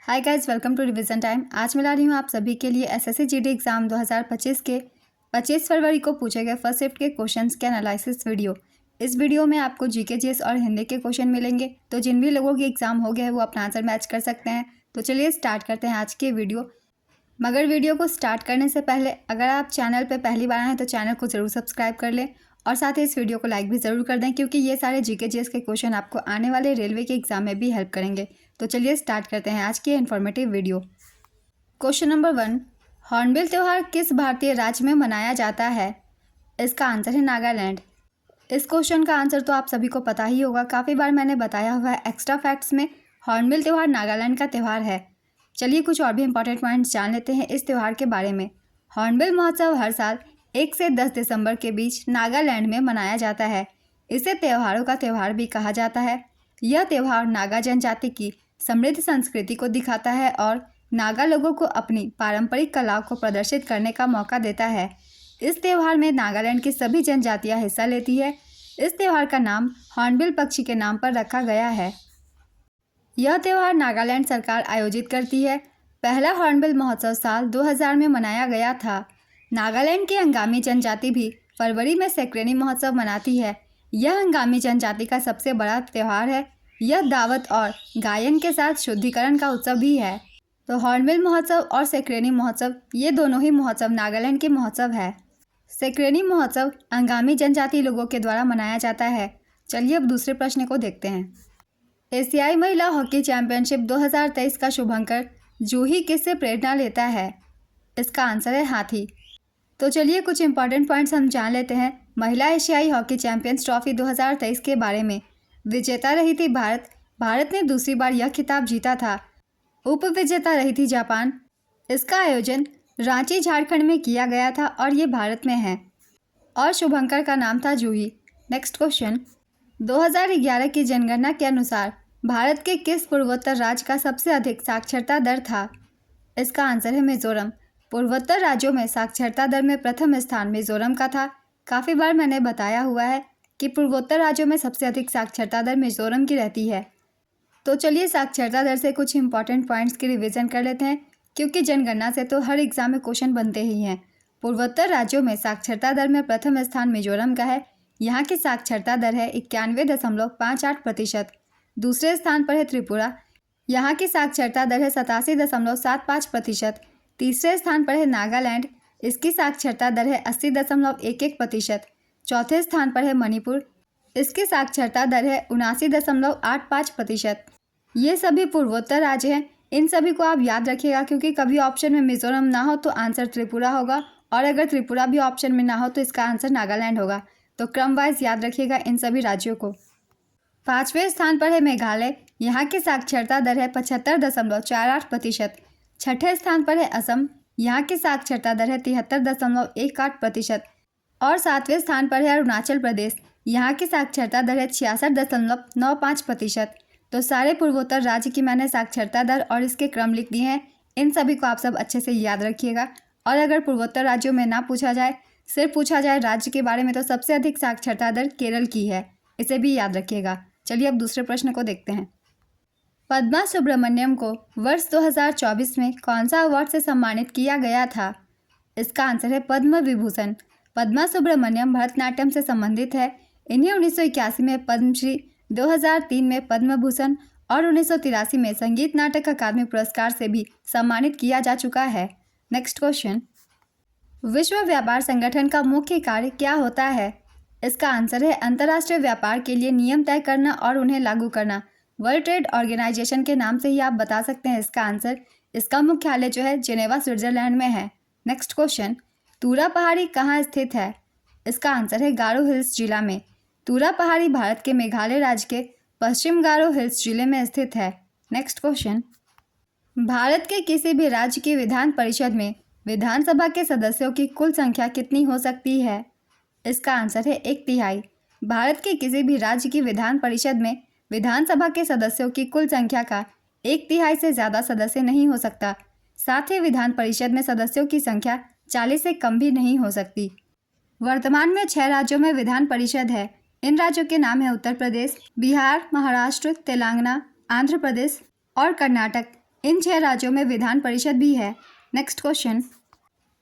Hi guys, welcome to revision time. आज मैं ला रही हूँ आप सभी के लिए एसएससी जीडी एग्ज़ाम 2025 के 25 फरवरी को पूछे गए फर्स्ट शिफ्ट के क्वेश्चंस के एनालिसिस वीडियो। इस वीडियो में आपको जीके जीएस और हिंदी के क्वेश्चन मिलेंगे, तो जिन भी लोगों की एग्ज़ाम हो गया है वो अपना आंसर मैच कर सकते हैं। तो चलिए स्टार्ट करते हैं आज के वीडियो। मगर वीडियो को स्टार्ट करने से पहले अगर आप चैनल पर पहली बार आए हैं तो चैनल को ज़रूर सब्सक्राइब कर लें और साथ ही इस वीडियो को लाइक भी ज़रूर कर दें, क्योंकि ये सारे जीके जीएस के क्वेश्चन आपको आने वाले रेलवे के एग्ज़ाम में भी हेल्प करेंगे। तो चलिए स्टार्ट करते हैं आज की informative video. Question number 1, hornbill त्यौहार किस भारतीय राज्य में मनाया जाता है? इसका आंसर है नागालैंड। इस क्वेश्चन का आंसर तो आप सभी को पता ही होगा, काफ़ी बार मैंने बताया हुआ है एक्स्ट्रा फैक्ट्स में। हॉर्नबिल त्यौहार नागालैंड का त्यौहार है। चलिए कुछ और भी इंपॉर्टेंट पॉइंट्स जान लेते हैं इस त्यौहार के बारे में। हॉर्नबिल महोत्सव हर साल 1 से 10 दिसंबर के बीच नागालैंड में मनाया जाता है। इसे त्योहारों का त्यौहार भी कहा जाता है। यह त्यौहार नागा जनजाति की समृद्ध संस्कृति को दिखाता है और नागा लोगों को अपनी पारंपरिक कलाओं को प्रदर्शित करने का मौका देता है। इस त्यौहार में नागालैंड की सभी जनजातियां हिस्सा लेती है। इस त्यौहार का नाम हॉर्नबिल पक्षी के नाम पर रखा गया है। यह त्यौहार नागालैंड सरकार आयोजित करती है। पहला हॉर्नबिल महोत्सव साल 2000 में मनाया गया था। नागालैंड की अंगामी जनजाति भी फरवरी में सेक्रेनी महोत्सव मनाती है। यह अंगामी जनजाति का सबसे बड़ा त्यौहार है। यह दावत और गायन के साथ शुद्धिकरण का उत्सव भी है। तो हॉर्नबिल महोत्सव और सेक्रेनी महोत्सव, ये दोनों ही महोत्सव नागालैंड के महोत्सव है। सेक्रेनी महोत्सव अंगामी जनजाति लोगों के द्वारा मनाया जाता है। चलिए अब दूसरे प्रश्न को देखते हैं। एशियाई महिला हॉकी चैंपियनशिप 2023 का शुभंकर जूही किससे प्रेरणा लेता है? इसका आंसर है हाथी। तो चलिए कुछ इंपॉर्टेंट पॉइंट्स हम जान लेते हैं महिला एशियाई हॉकी चैंपियंस ट्रॉफी 2023 के बारे में। विजेता रही थी भारत। भारत ने दूसरी बार यह खिताब जीता था। उप विजेता रही थी जापान। इसका आयोजन रांची झारखंड में किया गया था और ये भारत में है। और शुभंकर का नाम था जूही। नेक्स्ट क्वेश्चन, 2011 की जनगणना के अनुसार भारत के किस पूर्वोत्तर राज्य का सबसे अधिक साक्षरता दर था? इसका आंसर है मिजोरम। पूर्वोत्तर राज्यों में साक्षरता दर में प्रथम स्थान मिजोरम का था। काफ़ी बार मैंने बताया हुआ है कि पूर्वोत्तर राज्यों में सबसे अधिक साक्षरता दर मिजोरम की रहती है। तो चलिए साक्षरता दर से कुछ इंपॉर्टेंट पॉइंट्स की रिवीजन कर लेते हैं, क्योंकि जनगणना से तो हर एग्जाम में क्वेश्चन बनते ही हैं। पूर्वोत्तर राज्यों में साक्षरता दर में प्रथम स्थान मिजोरम का है। यहाँ की साक्षरता दर है 91.58%। दूसरे स्थान पर है त्रिपुरा। यहाँ की साक्षरता दर है 87.75%। तीसरे स्थान पर है नागालैंड। इसकी साक्षरता दर है 80.11%। चौथे स्थान पर है मणिपुर। इसकी साक्षरता दर है 79.85%। ये सभी पूर्वोत्तर राज्य हैं। इन सभी को आप याद रखिएगा, क्योंकि कभी ऑप्शन में मिजोरम ना हो तो आंसर त्रिपुरा होगा, और अगर त्रिपुरा भी ऑप्शन में ना हो तो इसका आंसर नागालैंड होगा। तो क्रम वाइज याद रखिएगा इन सभी राज्यों को। पाँचवें स्थान पर है मेघालय। यहाँ की साक्षरता दर है 75.48%। छठे स्थान पर है असम। यहाँ की साक्षरता दर है 73.18%। और सातवें स्थान पर है अरुणाचल प्रदेश। यहाँ की साक्षरता दर है 66.95%। तो सारे पूर्वोत्तर राज्य की मैंने साक्षरता दर और इसके क्रम लिख दिए हैं। इन सभी को आप सब अच्छे से याद रखिएगा। और अगर पूर्वोत्तर राज्यों में ना पूछा जाए, सिर्फ पूछा जाए राज्य के बारे में, तो सबसे अधिक साक्षरता दर केरल की है। इसे भी याद रखिएगा। चलिए अब दूसरे प्रश्न को देखते हैं। पद्मा सुब्रमण्यम को वर्ष 2024 में कौन सा अवार्ड से सम्मानित किया गया था? इसका आंसर है पद्म विभूषण। पद्मा सुब्रमण्यम भरतनाट्यम से संबंधित है। इन्हें 1981 में पद्मश्री, 2003 में पद्म भूषण और 1983 में संगीत नाटक अकादमी पुरस्कार से भी सम्मानित किया जा चुका है। नेक्स्ट क्वेश्चन, विश्व व्यापार संगठन का मुख्य कार्य क्या होता है? इसका आंसर है अंतर्राष्ट्रीय व्यापार के लिए नियम तय करना और उन्हें लागू करना। वर्ल्ड ट्रेड ऑर्गेनाइजेशन के नाम से ही आप बता सकते हैं इसका आंसर। इसका मुख्यालय जो है जिनेवा, स्विट्जरलैंड में है। नेक्स्ट क्वेश्चन, तूरा पहाड़ी कहाँ स्थित है? इसका आंसर है गारो हिल्स जिला में। तूरा पहाड़ी भारत के मेघालय राज्य के पश्चिम गारो हिल्स जिले में स्थित है। नेक्स्ट क्वेश्चन, भारत के किसी भी राज्य की विधान परिषद में विधानसभा के सदस्यों की कुल संख्या कितनी हो सकती है? इसका आंसर है 1/3। भारत के किसी भी राज्य की विधान परिषद में विधानसभा के सदस्यों की कुल संख्या का 1/3 से ज़्यादा सदस्य नहीं हो सकता। साथ ही विधान परिषद में सदस्यों की संख्या 40 से कम भी नहीं हो सकती। वर्तमान में 6 राज्यों में विधान परिषद है। इन राज्यों के नाम है उत्तर प्रदेश, बिहार, महाराष्ट्र, तेलंगाना, आंध्र प्रदेश और कर्नाटक। इन 6 राज्यों में विधान परिषद भी है। नेक्स्ट क्वेश्चन,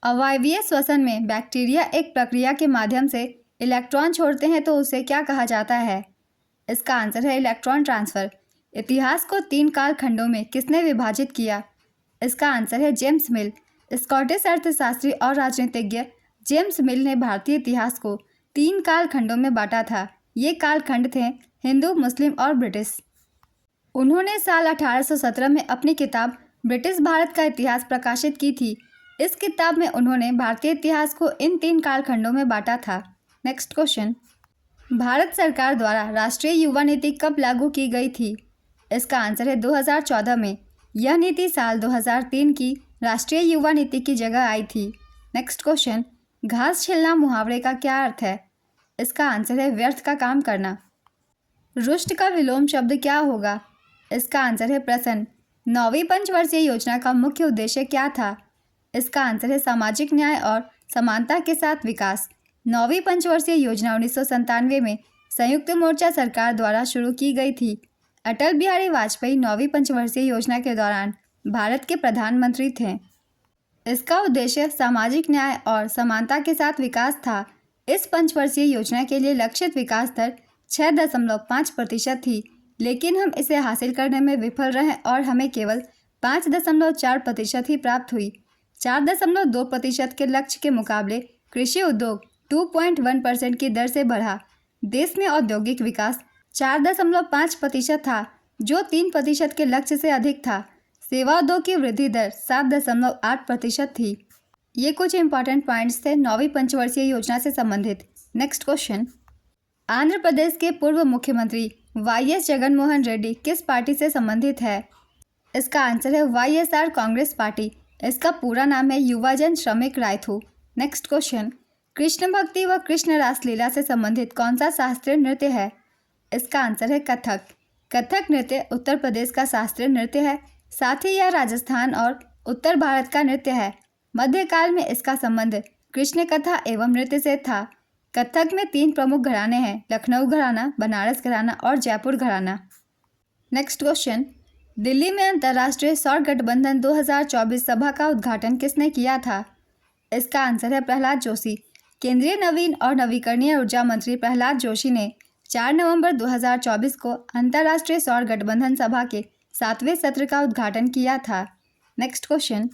अवायवीय श्वसन में बैक्टीरिया एक प्रक्रिया के माध्यम से इलेक्ट्रॉन छोड़ते हैं तो उसे क्या कहा जाता है? इसका आंसर है इलेक्ट्रॉन ट्रांसफ़र। इतिहास को 3 कालखंडों में किसने विभाजित किया? इसका आंसर है जेम्स मिल। स्कॉटिश अर्थशास्त्री और राजनीतिज्ञ जेम्स मिल ने भारतीय इतिहास को 3 कालखंडों में बांटा था। ये कालखंड थे हिंदू, मुस्लिम और ब्रिटिश। उन्होंने साल 1817 में अपनी किताब ब्रिटिश भारत का इतिहास प्रकाशित की थी। इस किताब में उन्होंने भारतीय इतिहास को इन 3 कालखंडों में बांटा था। नेक्स्ट क्वेश्चन, भारत सरकार द्वारा राष्ट्रीय युवा नीति कब लागू की गई थी? इसका आंसर है 2014 में। यह नीति साल 2003 की राष्ट्रीय युवा नीति की जगह आई थी। नेक्स्ट क्वेश्चन, घास छिलना मुहावरे का क्या अर्थ है? इसका आंसर है व्यर्थ का काम करना। रुष्ट का विलोम शब्द क्या होगा? इसका आंसर है प्रसन्न। 9वीं पंचवर्षीय योजना का मुख्य उद्देश्य क्या था? इसका आंसर है सामाजिक न्याय और समानता के साथ विकास। 9वीं पंचवर्षीय योजना 1997 में संयुक्त मोर्चा सरकार द्वारा शुरू की गई थी। अटल बिहारी वाजपेयी 9वीं पंचवर्षीय योजना के दौरान भारत के प्रधानमंत्री थे। इसका उद्देश्य सामाजिक न्याय और समानता के साथ विकास था। इस पंचवर्षीय योजना के लिए लक्षित विकास दर 6.5% थी, लेकिन हम इसे हासिल करने में विफल रहे और हमें केवल 5.4% ही प्राप्त हुई। 4.2% के लक्ष्य के मुकाबले कृषि उद्योग 2.1% की दर से बढ़ा। देश में औद्योगिक विकास 4.5% था, जो 3% के लक्ष्य से अधिक था। सेवा उद्योग की वृद्धि दर 7.8% थी। ये कुछ इंपॉर्टेंट पॉइंट्स थे 9वीं पंचवर्षीय योजना से संबंधित। नेक्स्ट क्वेश्चन, आंध्र प्रदेश के पूर्व मुख्यमंत्री YS जगनमोहन रेड्डी किस पार्टी से संबंधित है? इसका आंसर है YSR कांग्रेस पार्टी। इसका पूरा नाम है युवाजन श्रमिक रायथू। नेक्स्ट क्वेश्चन, कृष्ण भक्ति व कृष्ण रासलीला से संबंधित कौन सा शास्त्रीय नृत्य है? इसका आंसर है कथक। कथक नृत्य उत्तर प्रदेश का शास्त्रीय नृत्य है। साथ ही यह राजस्थान और उत्तर भारत का नृत्य है। मध्यकाल में इसका संबंध कृष्ण कथा एवं नृत्य से था। कथक में 3 प्रमुख घराने हैं, लखनऊ घराना, बनारस घराना और जयपुर घराना। नेक्स्ट क्वेश्चन, दिल्ली में अंतर्राष्ट्रीय सौर गठबंधन 2024 सभा का उद्घाटन किसने किया था? इसका आंसर है प्रहलाद जोशी। केंद्रीय नवीन और नवीकरणीय ऊर्जा मंत्री प्रहलाद जोशी ने 4 नवंबर 2024 को अंतर्राष्ट्रीय सौर गठबंधन सभा के 7वें सत्र का उद्घाटन किया था। नेक्स्ट क्वेश्चन,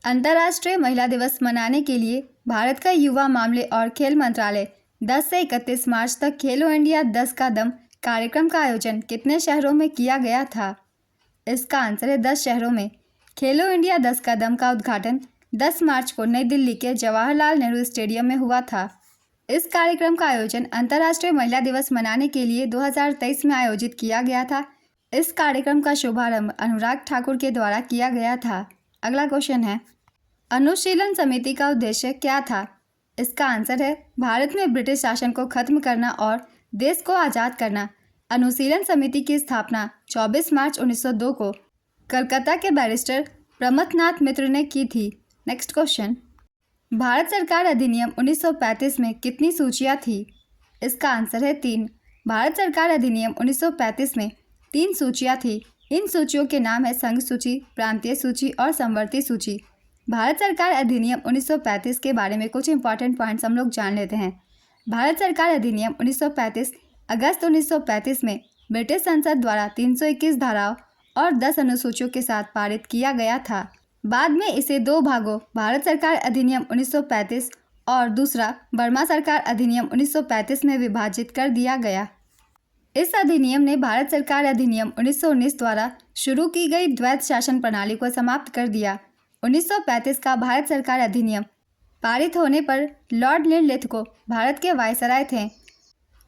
अंतर्राष्ट्रीय महिला दिवस मनाने के लिए भारत का युवा मामले और खेल मंत्रालय 10 से 31 मार्च तक खेलो इंडिया 10 का दम कार्यक्रम का आयोजन कितने शहरों में किया गया था? इसका आंसर है 10 शहरों में। खेलो इंडिया 10 का दम का उद्घाटन 10 मार्च को नई दिल्ली के जवाहरलाल नेहरू स्टेडियम में हुआ था। इस कार्यक्रम का आयोजन अंतर्राष्ट्रीय महिला दिवस मनाने के लिए 2023 में आयोजित किया गया था। इस कार्यक्रम का शुभारंभ अनुराग ठाकुर के द्वारा किया गया था। अगला क्वेश्चन है, अनुशीलन समिति का उद्देश्य क्या था? इसका आंसर है भारत में ब्रिटिश शासन को खत्म करना और देश को आज़ाद करना। अनुशीलन समिति की स्थापना 24 मार्च 1902 को कलकत्ता के बैरिस्टर प्रमथनाथ मित्र ने की थी। नेक्स्ट क्वेश्चन, भारत सरकार अधिनियम 1935 में कितनी सूचियाँ थी? इसका आंसर है 3। भारत सरकार अधिनियम 1935 में 3 सूचियाँ थी। इन सूचियों के नाम है संघ सूची, प्रांतीय सूची और समवर्ती सूची। भारत सरकार अधिनियम 1935 के बारे में कुछ इंपॉर्टेंट पॉइंट्स हम लोग जान लेते हैं। भारत सरकार अधिनियम 1935 अगस्त 1935 में ब्रिटिश संसद द्वारा 321 धाराओं और 10 अनुसूचियों के साथ पारित किया गया था। बाद में इसे 2 भागों भारत सरकार अधिनियम 1935 और दूसरा बर्मा सरकार अधिनियम 1935 में विभाजित कर दिया गया। इस अधिनियम ने भारत सरकार अधिनियम 1919 द्वारा शुरू की गई द्वैध शासन प्रणाली को समाप्त कर दिया। 1935 का भारत सरकार अधिनियम पारित होने पर लॉर्ड लिनलिथ को भारत के वायसराय थे।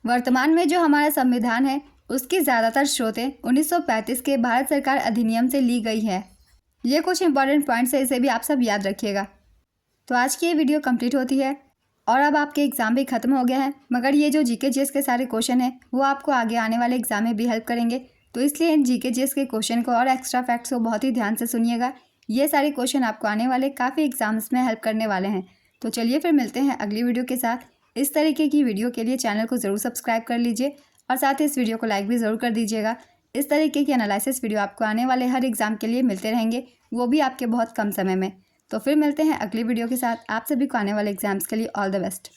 वर्तमान में जो हमारा संविधान है उसकी ज़्यादातर स्रोतें 1935 के भारत सरकार अधिनियम से ली गई है। ये कुछ इंपॉर्टेंट पॉइंट्स है, इसे भी आप सब याद रखिएगा। तो आज की ये वीडियो कंप्लीट होती है और अब आपके एग्ज़ाम भी ख़त्म हो गया है, मगर ये जो जीके जीएस के सारे क्वेश्चन हैं वो आपको आगे आने वाले एग्ज़ाम में भी हेल्प करेंगे। तो इसलिए इन जीके जीएस के क्वेश्चन को और एक्स्ट्रा फैक्ट्स को बहुत ही ध्यान से सुनिएगा। ये सारे क्वेश्चन आपको आने वाले काफ़ी एग्जाम्स में हेल्प करने वाले हैं। तो चलिए फिर मिलते हैं अगली वीडियो के साथ। इस तरीके की वीडियो के लिए चैनल को ज़रूर सब्सक्राइब कर लीजिए और साथ ही इस वीडियो को लाइक भी ज़रूर कर दीजिएगा। इस तरीके की एनालिसिस वीडियो आपको आने वाले हर एग्ज़ाम के लिए मिलते रहेंगे, वो भी आपके बहुत कम समय में। तो फिर मिलते हैं अगली वीडियो के साथ। आप सभी को आने वाले एग्ज़ाम्स के लिए ऑल द बेस्ट।